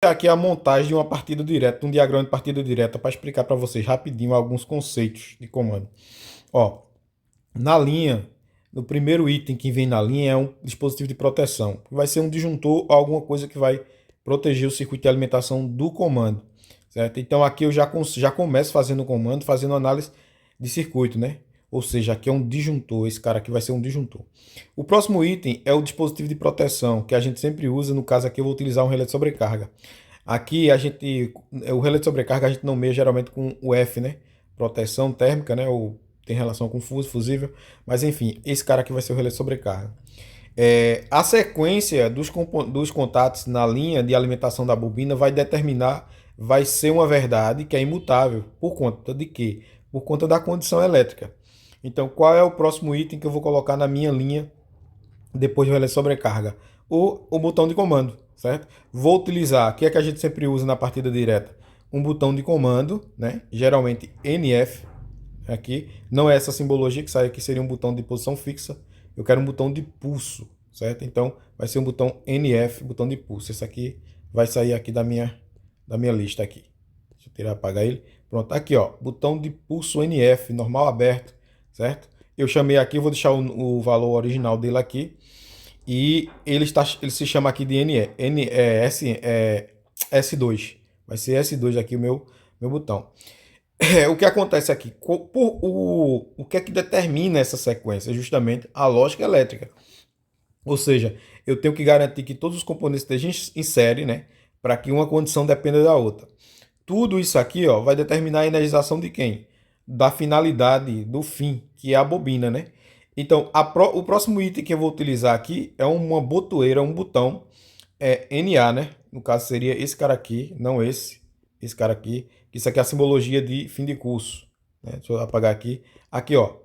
explicar aqui a montagem de uma partida direta, um diagrama de partida direta, para explicar para vocês rapidinho alguns conceitos de comando. Ó, na linha, no primeiro item que vem na linha é um dispositivo de proteção, que vai ser um disjuntor ou alguma coisa que vai proteger o circuito de alimentação do comando, certo? Então aqui eu já começo fazendo o comando, fazendo análise de circuito, né? Ou seja, aqui é um disjuntor, esse cara aqui vai ser um disjuntor. O próximo item é o dispositivo de proteção, que a gente sempre usa, no caso aqui eu vou utilizar um relé de sobrecarga. Aqui o relé de sobrecarga a gente nomeia geralmente com o F, né? Proteção térmica, né? Ou tem relação com fusível, mas enfim, esse cara aqui vai ser o relé de sobrecarga. A sequência dos contatos na linha de alimentação da bobina vai ser uma verdade que é imutável. Por conta de quê? Por conta da condição elétrica. Então, qual é o próximo item que eu vou colocar na minha linha depois do relé de sobrecarga? O botão de comando, certo? Vou utilizar, o que é que a gente sempre usa na partida direta? Um botão de comando, né? Geralmente NF, aqui. Não é essa simbologia que sai aqui, seria um botão de posição fixa. Eu quero um botão de pulso, certo? Então, vai ser um botão NF, botão de pulso. Esse aqui vai sair aqui da minha lista aqui. Deixa eu tirar, apagar ele. Pronto, aqui ó, botão de pulso NF, normal aberto, certo? Eu chamei aqui, eu vou deixar o valor original dele aqui. E ele se chama aqui de S2. Vai ser S2 aqui o meu botão. O que acontece aqui? O que é que determina essa sequência? Justamente a lógica elétrica. Ou seja, eu tenho que garantir que todos os componentes estejam em série, né? Para que uma condição dependa da outra. Tudo isso aqui ó, vai determinar a energização de quem? Da finalidade, do fim, que é a bobina, né? Então, o próximo item que eu vou utilizar aqui é uma botoeira, um botão NA, né? No caso seria esse cara aqui, não esse cara aqui. Isso aqui é a simbologia de fim de curso, né? Deixa eu apagar aqui. Aqui, ó,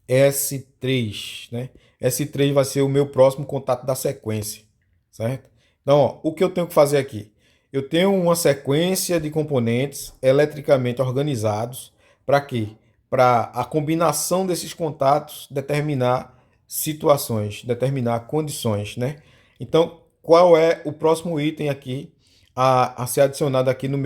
S3, né? S3 vai ser o meu próximo contato da sequência, certo? Então, ó, o que eu tenho que fazer aqui? Eu tenho uma sequência de componentes eletricamente organizados. Para quê? Para a combinação desses contatos determinar situações, determinar condições, né? Então, qual é o próximo item aqui a ser adicionado aqui na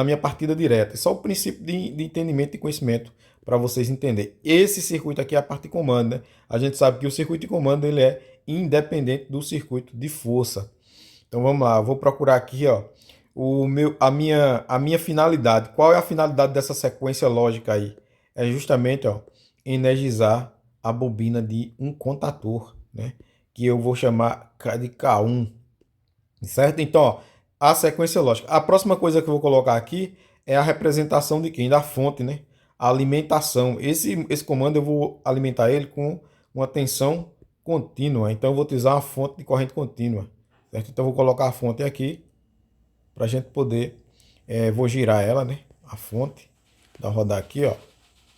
minha partida direta? É só o princípio de entendimento e conhecimento para vocês entenderem. Esse circuito aqui é a parte de comando, né? A gente sabe que o circuito de comando ele é independente do circuito de força. Então vamos lá, eu vou procurar aqui, ó, a minha finalidade. Qual é a finalidade dessa sequência lógica aí? É justamente, ó, energizar a bobina de um contator, né? Que eu vou chamar de K1, certo? Então, ó, a sequência lógica. A próxima coisa que eu vou colocar aqui é a representação de quem? Da fonte, né? A alimentação. Esse comando eu vou alimentar ele com uma tensão contínua. Então eu vou utilizar uma fonte de corrente contínua, certo? Então eu vou colocar a fonte aqui para a gente poder, vou girar ela, né? A fonte, dar rodar aqui, ó,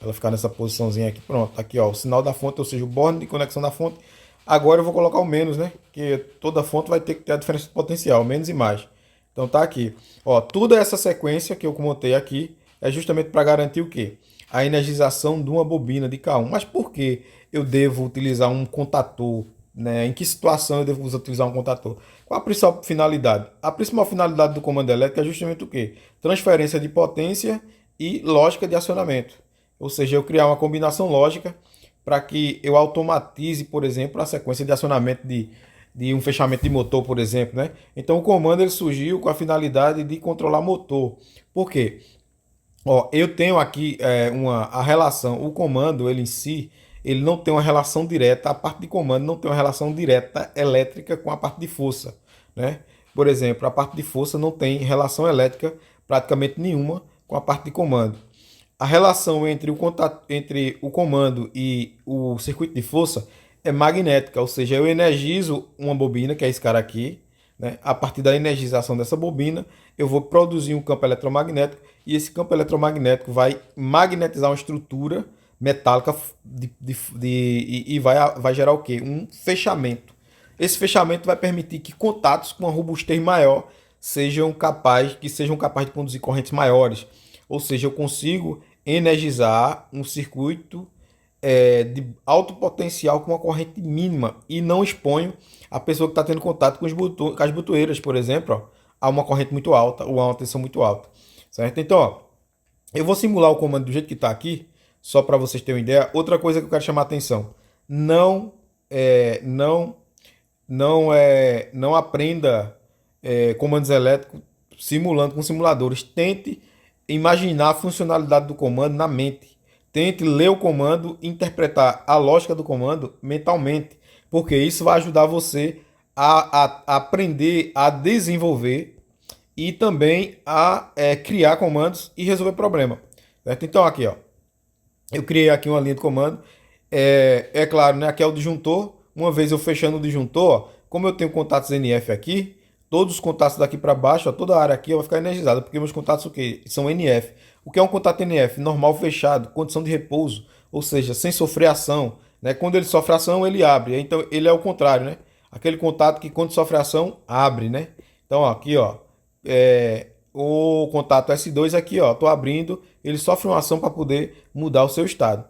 ela ficar nessa posiçãozinha aqui, pronto. Aqui, ó, o sinal da fonte, ou seja, o borne de conexão da fonte. Agora eu vou colocar o menos, né? Porque toda fonte vai ter que ter a diferença de potencial, menos e mais. Então tá aqui. Ó, toda essa sequência que eu montei aqui é justamente para garantir o quê? A energização de uma bobina de K1. Mas por que eu devo utilizar um contator, né? Em que situação eu devo utilizar um contator? Qual a principal finalidade? A principal finalidade do comando elétrico é justamente o quê? Transferência de potência e lógica de acionamento. Ou seja, eu criar uma combinação lógica para que eu automatize, por exemplo, a sequência de acionamento de um fechamento de motor, por exemplo, né? Então o comando ele surgiu com a finalidade de controlar motor. Por quê? Ó, eu tenho aqui a relação, o comando ele em si, ele não tem uma relação direta, a parte de comando não tem uma relação direta elétrica com a parte de força, né? Por exemplo, a parte de força não tem relação elétrica praticamente nenhuma com a parte de comando. A relação entre o comando e o circuito de força é magnética, ou seja, eu energizo uma bobina, que é esse cara aqui, né? A partir da energização dessa bobina, eu vou produzir um campo eletromagnético e esse campo eletromagnético vai magnetizar uma estrutura metálica e vai gerar o quê? Um fechamento. Esse fechamento vai permitir que contatos com uma robustez maior sejam capazes de conduzir correntes maiores. Ou seja, eu consigo energizar um circuito de alto potencial com uma corrente mínima e não exponho a pessoa que está tendo contato com, com as botoeiras, por exemplo, ó, a uma corrente muito alta ou a uma tensão muito alta, certo? Então, ó, eu vou simular o comando do jeito que está aqui, só para vocês terem uma ideia. Outra coisa que eu quero chamar a atenção, não é, não não aprenda comandos elétricos simulando com simuladores. Tente imaginar a funcionalidade do comando na mente. Tente ler o comando, interpretar a lógica do comando mentalmente, porque isso vai ajudar você a aprender a desenvolver e também a criar comandos e resolver problema. Certo? Então aqui, ó, eu criei aqui uma linha de comando. É claro, né? Aqui é o disjuntor. Uma vez eu fechando o disjuntor, ó, como eu tenho contatos NF aqui, todos os contatos daqui para baixo, ó, toda a área aqui vai ficar energizada, porque meus contatos o quê? São NF. O que é um contato NF? Normal fechado, condição de repouso, ou seja, sem sofrer ação. Né? Quando ele sofre ação, ele abre. Então ele é o contrário, né? Aquele contato que quando sofre ação, abre, né? Então ó, aqui, ó, o contato S2 aqui, ó, tô abrindo, ele sofre uma ação para poder mudar o seu estado.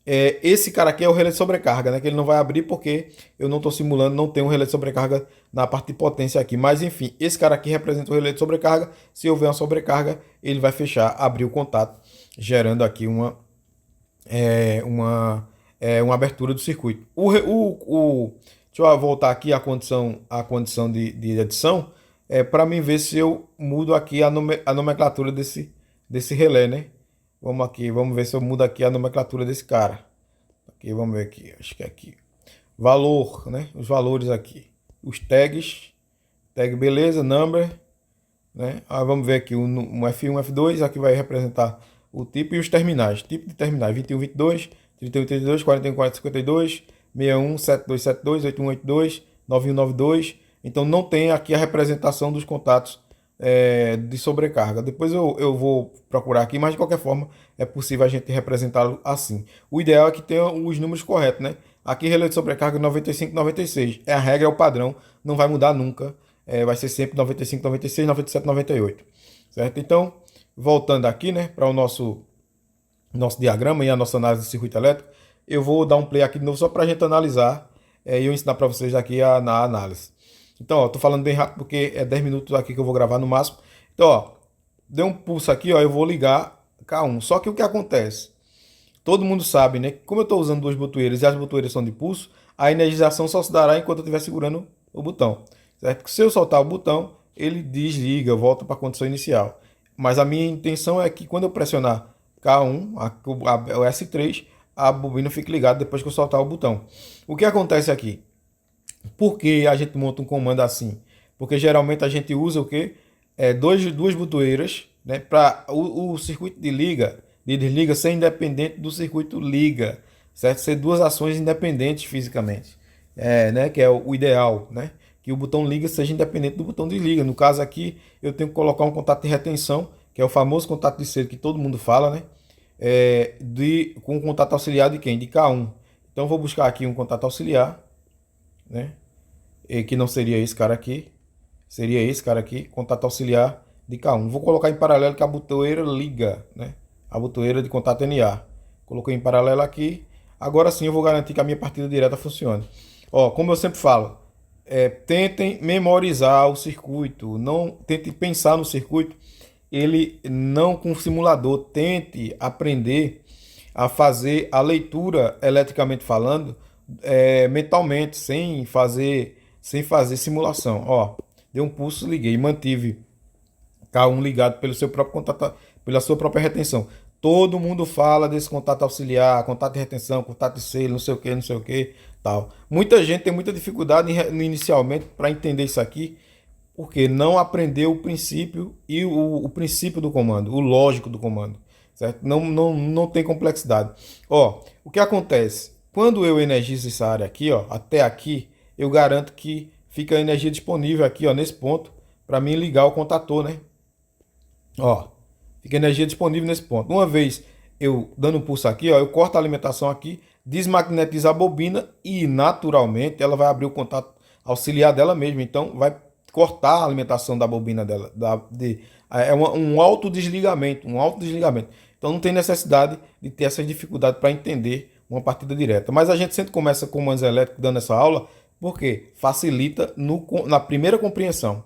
Esse cara aqui é o relé de sobrecarga, né? Que ele não vai abrir porque eu não estou simulando, não tem um relé de sobrecarga na parte de potência aqui. Mas enfim, esse cara aqui representa o relé de sobrecarga. Se houver uma sobrecarga, ele vai fechar, abrir o contato, gerando aqui uma abertura do circuito. Deixa eu voltar aqui à condição de adição, para mim ver se eu mudo aqui a nomenclatura desse relé, né? Vamos aqui, vamos ver se eu mudo aqui a nomenclatura desse cara. Aqui, vamos ver aqui, acho que é aqui. Valor, né? Os valores aqui. Os tags, tag beleza, number, né? Aí vamos ver aqui um F1, F2, aqui vai representar o tipo e os terminais. Tipo de terminais, 21, 22, 31, 32, 41, 40, 52, 61, 72, 72, 81, 82, 91, 92. Então não tem aqui a representação dos contatos de sobrecarga. Depois eu vou procurar aqui, mas de qualquer forma é possível a gente representá-lo assim. O ideal é que tenha os números corretos, né? Aqui relé de sobrecarga 95, 96. É a regra, é o padrão, não vai mudar nunca. Vai ser sempre 95, 96, 97, 98. Certo? Então, voltando aqui, né, para o nosso diagrama e a nossa análise de circuito elétrico, eu vou dar um play aqui de novo só para a gente analisar e eu ensinar para vocês aqui na análise. Então, ó, tô falando bem rápido porque é 10 minutos aqui que eu vou gravar no máximo. Então, ó, deu um pulso aqui, ó, eu vou ligar K1. Só que o que acontece? Todo mundo sabe, né? Como eu estou usando duas botoeiras e as botoeiras são de pulso, a energização só se dará enquanto eu estiver segurando o botão. Certo? Se eu soltar o botão, ele desliga, volta para a condição inicial. Mas a minha intenção é que quando eu pressionar K1, o S3, a bobina fique ligada depois que eu soltar o botão. O que acontece aqui? Por que a gente monta um comando assim? Porque geralmente a gente usa o quê? Duas botoeiras, né, para o circuito de desliga ser independente do circuito liga, certo? Ser duas ações independentes fisicamente, né, que é o ideal, né? Que o botão liga seja independente do botão desliga. No caso aqui, eu tenho que colocar um contato de retenção, que é o famoso contato de selo que todo mundo fala, né? Com o contato auxiliar de quem? De K1. Então, vou buscar aqui um contato auxiliar, né? E que não seria esse cara aqui, seria esse cara aqui, contato auxiliar de K1. Vou colocar em paralelo com a botoeira liga, né? A botoeira de contato NA. Coloquei em paralelo aqui. Agora sim eu vou garantir que a minha partida direta funcione. Ó, como eu sempre falo, tentem memorizar o circuito, não tentem pensar no circuito, ele não com simulador, tente aprender a fazer a leitura eletricamente falando, mentalmente, sem fazer simulação. Ó, deu um pulso, liguei, mantive K1 ligado pelo seu próprio contato, pela sua própria retenção. Todo mundo fala desse contato auxiliar, contato de retenção, contato de selo, não sei o que, tal. Muita gente tem muita dificuldade inicialmente para entender isso aqui, porque não aprendeu o princípio e o princípio do comando, o lógico do comando, certo? Não tem complexidade. Ó, o que acontece? Quando eu energizo essa área aqui, ó, até aqui, eu garanto que fica a energia disponível aqui, ó, nesse ponto, para mim ligar o contator, né? Ó, fica energia disponível nesse ponto. Uma vez eu dando um pulso aqui, ó, eu corto a alimentação aqui, desmagnetizo a bobina e naturalmente ela vai abrir o contato auxiliar dela mesma. Então vai cortar a alimentação da bobina dela. Um autodesligamento, um autodesligamento. Então não tem necessidade de ter essa dificuldade para entender uma partida direta. Mas a gente sempre começa com comandos elétricos dando essa aula, porque facilita na primeira compreensão.